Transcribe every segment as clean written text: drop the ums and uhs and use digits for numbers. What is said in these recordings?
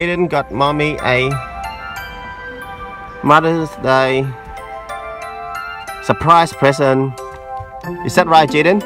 Jayden got mommy a Mother's Day surprise present. Is that right, Jayden?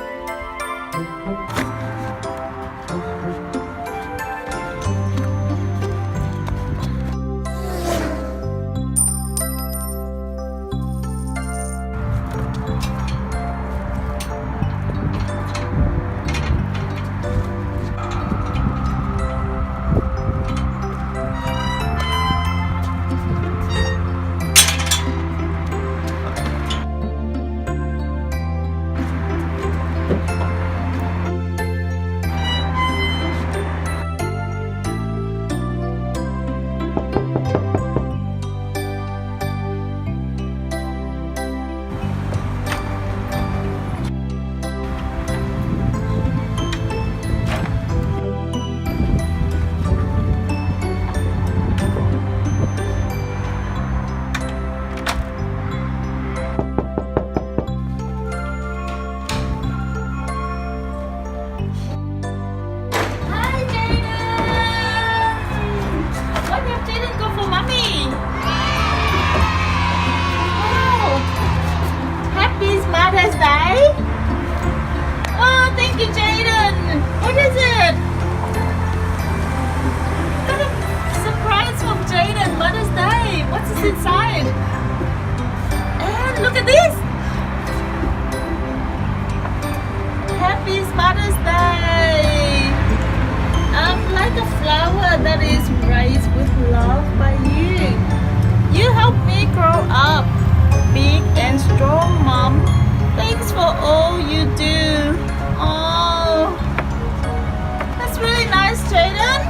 Mother's Day? Oh, thank you, Jayden. What is it? Got a surprise from Jayden. Mother's Day. What's inside? And look at this. Happy Mother's Day. Like a flower that is raised with love by you. You helped me grow up big and strong, Mom. Thanks for all you do. Oh, that's really nice, Jayden.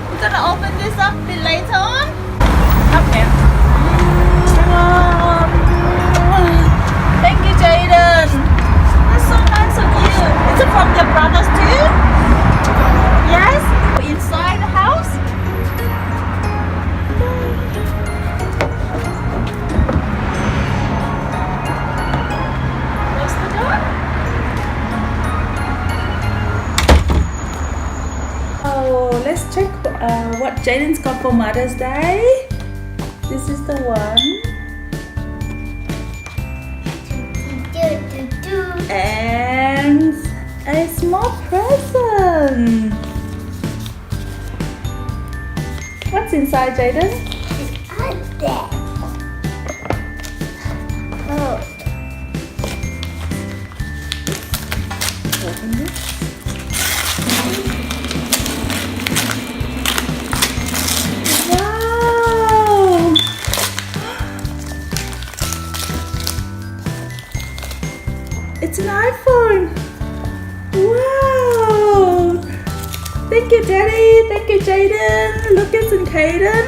We're gonna open this up a bit later on. Up here. Thank you, Jayden. That's so nice of you. Is it from your brothers too? Yes? Inside the house? Let's check what Jayden's got for Mother's Day. This is the one. And a small present. What's inside, Jayden? Oh. Open this. It's an iPhone. Wow! Thank you, Daddy. Thank you, Jayden. Lucas and Caden.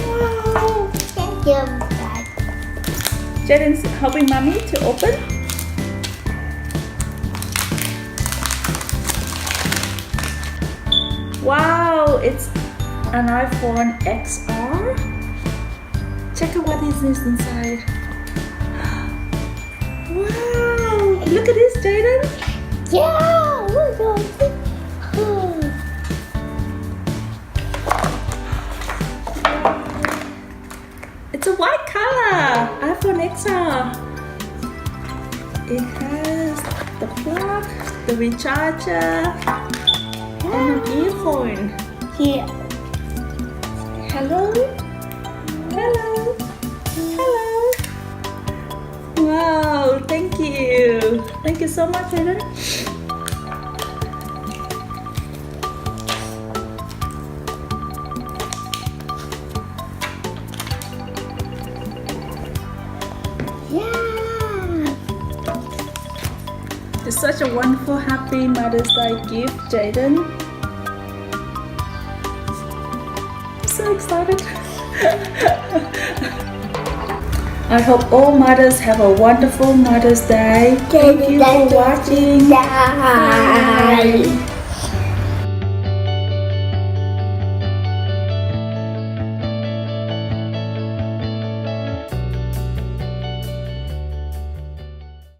Wow! Thank you, Dad. Jayden's helping Mommy to open. Wow! It's an iPhone XR. Check out what is this inside. Wow! Look at this, Jayden. Yeah! Look at this. It's a white color iPhone XR. It has the plug, the recharger, and an earphone. Here. Hello? Hello? Hello? Wow, thank you. Thank you so much, Jayden. Yeah! It's such a wonderful, happy Mother's Day gift, Jayden. I'm so excited. I hope all mothers have a wonderful Mother's Day. Thank you for watching. Bye.